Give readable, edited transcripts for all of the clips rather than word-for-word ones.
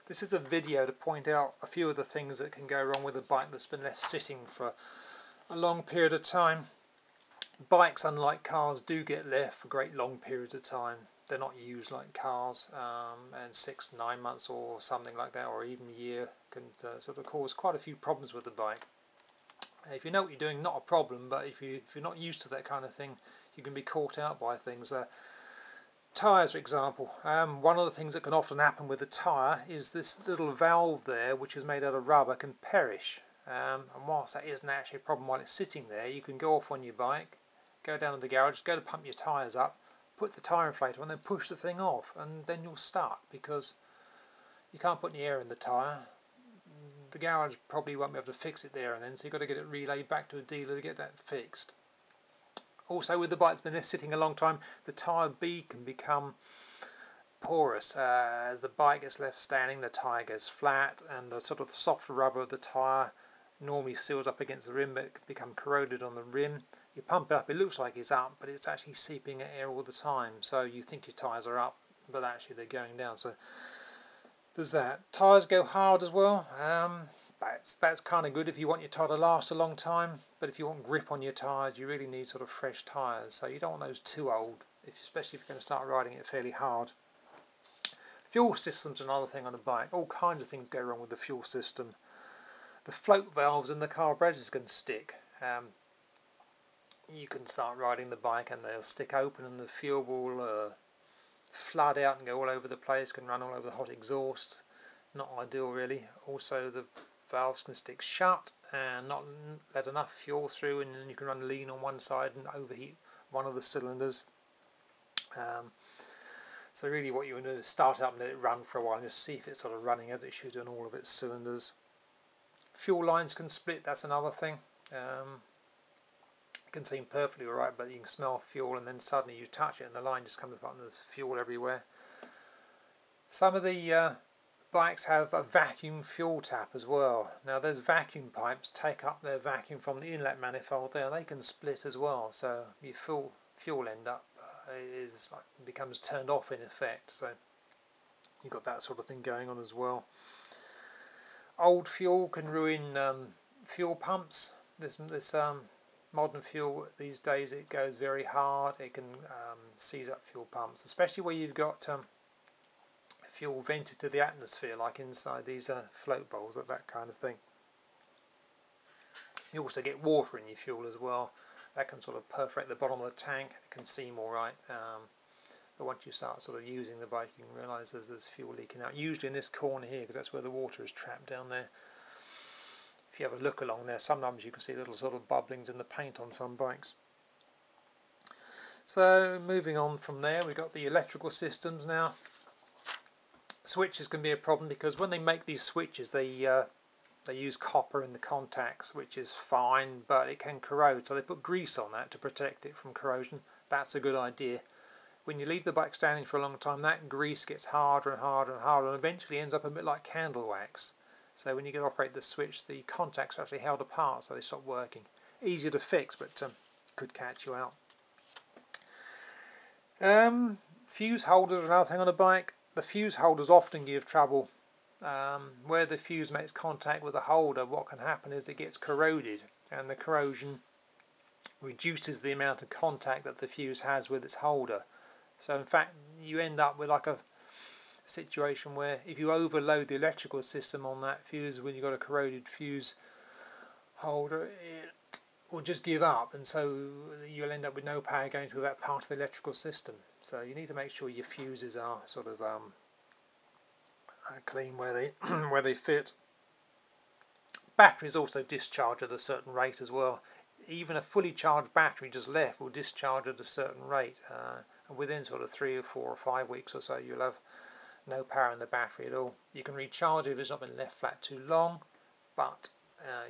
This is a video to point out a few of the things that can go wrong with a bike that's been left sitting for a long period of time. Bikes, unlike cars, do get left for great long periods of time. They're not used like cars, and 6 to 9 months or something like that, or even a year, can sort of cause quite a few problems with the bike. If you know what you're doing, not a problem, but if you're not used to that kind of thing, you can be caught out by things. Tyres, for example. One of the things that can often happen with a tyre is this little valve there, which is made out of rubber, can perish. And whilst that isn't actually a problem while it's sitting there, you can go off on your bike, go down to the garage, go to pump your tyres up, put the tyre inflator on, and then push the thing off, and then you'll start, because you can't put any air in the tyre. The garage probably won't be able to fix it there and then, so you've got to get it relayed back to a dealer to get that fixed. Also, with the bike that's been there sitting a long time, the tyre bead can become porous. As the bike gets left standing, the tyre goes flat, and the sort of soft rubber of the tyre normally seals up against the rim, but it can become corroded on the rim. You pump it up, it looks like it's up, but it's actually seeping air all the time, so you think your tyres are up, but actually they're going down. So there's that. Tyres go hard as well. That's kind of good if you want your tyre to last a long time, but if you want grip on your tyres, you really need sort of fresh tyres, so you don't want those too old, especially if you're going to start riding it fairly hard. Fuel system's another thing on a bike. All kinds of things go wrong with the fuel system. The float valves in the carburetors can stick. You can start riding the bike and they'll stick open, and the fuel will flood out and go all over the place, can run all over the hot exhaust. Not ideal really. Also, the valves can stick shut and not let enough fuel through, and then you can run lean on one side and overheat one of the cylinders. So really what you want to do is start it up and let it run for a while and just see if it's sort of running as it should on all of its cylinders. Fuel lines can split, that's another thing. It can seem perfectly alright, but you can smell fuel, and then suddenly you touch it and the line just comes apart and there's fuel everywhere. Some of the bikes have a vacuum fuel tap as well. Now those vacuum pipes take up their vacuum from the inlet manifold there. They can split as well, so your fuel end up becomes turned off in effect. So you've got that sort of thing going on as well. Old fuel can ruin fuel pumps. This modern fuel these days, it goes very hard. It can seize up fuel pumps, especially where you've got fuel vented to the atmosphere, like inside these float bowls, that kind of thing. You also get water in your fuel as well. That can sort of perforate the bottom of the tank. It can seem alright, but once you start sort of using the bike, you can realise there's fuel leaking out. Usually in this corner here, because that's where the water is trapped down there. If you have a look along there, sometimes you can see little sort of bubblings in the paint on some bikes. So moving on from there, we've got the electrical systems now. Switches can be a problem, because when they make these switches, they use copper in the contacts, which is fine, but it can corrode, so they put grease on that to protect it from corrosion. That's a good idea. When you leave the bike standing for a long time, that grease gets harder and harder and harder, and eventually ends up a bit like candle wax. So when you go to operate the switch, the contacts are actually held apart, so they stop working. Easier to fix, but could catch you out. Fuse holders are another thing on a bike. The fuse holders often give trouble. Where the fuse makes contact with the holder, what can happen is it gets corroded, and the corrosion reduces the amount of contact that the fuse has with its holder. So in fact, you end up with like a situation where if you overload the electrical system on that fuse, when you've got a corroded fuse holder, it will just give up, and so you'll end up with no power going through that part of the electrical system. So you need to make sure your fuses are sort of clean where they fit. Batteries also discharge at a certain rate as well. Even a fully charged battery just left will discharge at a certain rate, and within sort of 3 or 4 or 5 weeks or so, you'll have no power in the battery at all. You can recharge it if it's not been left flat too long, but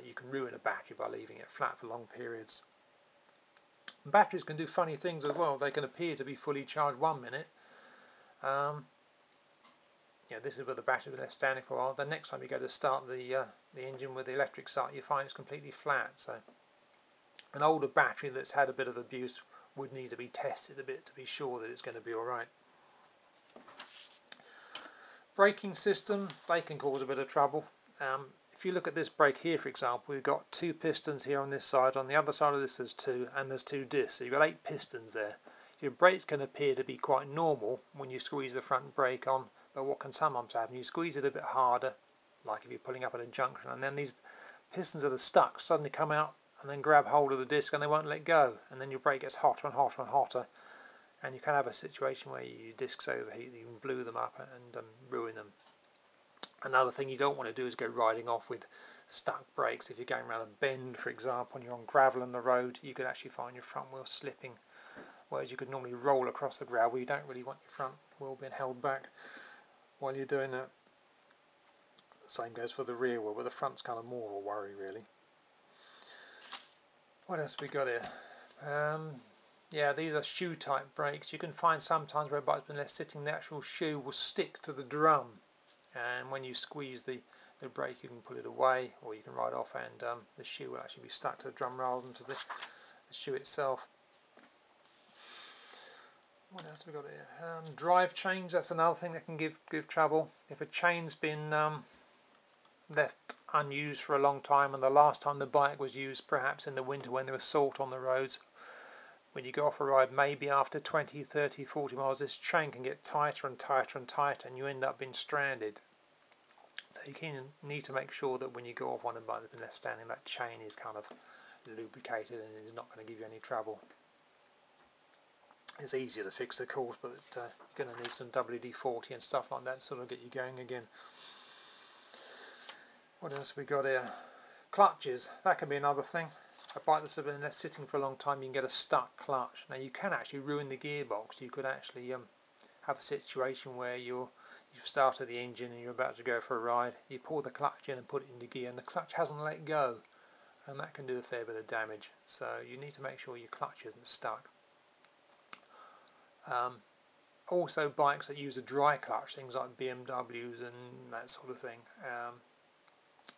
you can ruin a battery by leaving it flat for long periods. Batteries can do funny things as well. They can appear to be fully charged 1 minute. This is where the battery's been left standing for a while. The next time you go to start the engine with the electric start, you find it's completely flat. So an older battery that's had a bit of abuse would need to be tested a bit to be sure that it's going to be alright. Braking system, they can cause a bit of trouble. If you look at this brake here, for example, we've got 2 pistons here on this side. On the other side of this there's 2, and there's 2 discs. So you've got 8 pistons there. Your brakes can appear to be quite normal when you squeeze the front brake on, but what can sometimes happen, you squeeze it a bit harder, like if you're pulling up at a junction, and then these pistons that are stuck suddenly come out and then grab hold of the disc and they won't let go, and then your brake gets hotter and hotter and hotter, and you can have a situation where your discs overheat, you can blew them up and ruin them. Another thing you don't want to do is go riding off with stuck brakes. If you're going around a bend, for example, and you're on gravel on the road, you could actually find your front wheel slipping, whereas you could normally roll across the gravel. You don't really want your front wheel being held back while you're doing that. Same goes for the rear wheel, but the front's kind of more of a worry really. What else we got here? Yeah, these are shoe type brakes. You can find sometimes where a bike's been left sitting, the actual shoe will stick to the drum, and when you squeeze the brake you can pull it away, or you can ride off, and the shoe will actually be stuck to the drum rather than to the shoe itself. What else have we got here? Drive chains, that's another thing that can give trouble. If a chain's been left unused for a long time, and the last time the bike was used perhaps in the winter when there was salt on the roads, when you go off a ride, maybe after 20, 30, 40 miles, this chain can get tighter and tighter and tighter, and you end up being stranded. So you need to make sure that when you go off on a bike that's been left standing, that chain is kind of lubricated and is not going to give you any trouble. It's easier to fix, of course, but you're going to need some WD-40 and stuff like that to sort of get you going again. What else have we got here? Clutches, that can be another thing. A bike that's been left sitting for a long time, you can get a stuck clutch. Now you can actually ruin the gearbox. You could actually have a situation where you've started the engine and you're about to go for a ride, you pull the clutch in and put it into gear, and the clutch hasn't let go, and that can do a fair bit of damage. So you need to make sure your clutch isn't stuck. Also bikes that use a dry clutch, things like BMWs and that sort of thing,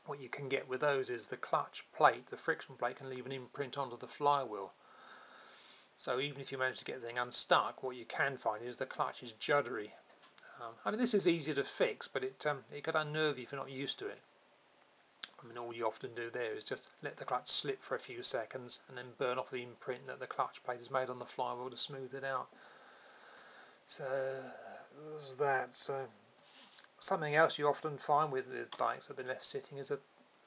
what you can get with those is the clutch plate, the friction plate, can leave an imprint onto the flywheel. So even if you manage to get the thing unstuck, what you can find is the clutch is juddery. I mean, this is easy to fix, but it could unnerve you if you're not used to it. I mean, all you often do there is just let the clutch slip for a few seconds and then burn off the imprint that the clutch plate has made on the flywheel to smooth it out. So there's that. So something else you often find with bikes that have been left sitting is that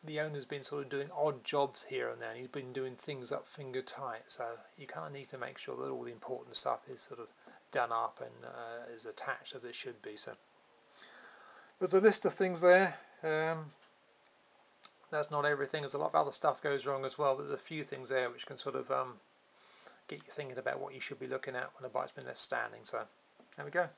the owner's been sort of doing odd jobs here and there, and he's been doing things up finger tight. So you kind of need to make sure that all the important stuff is sort of done up and is attached as it should be. So there's a list of things there. That's not everything. There's a lot of other stuff goes wrong as well, but there's a few things there which can sort of get you thinking about what you should be looking at when a bike's been left standing. So there we go.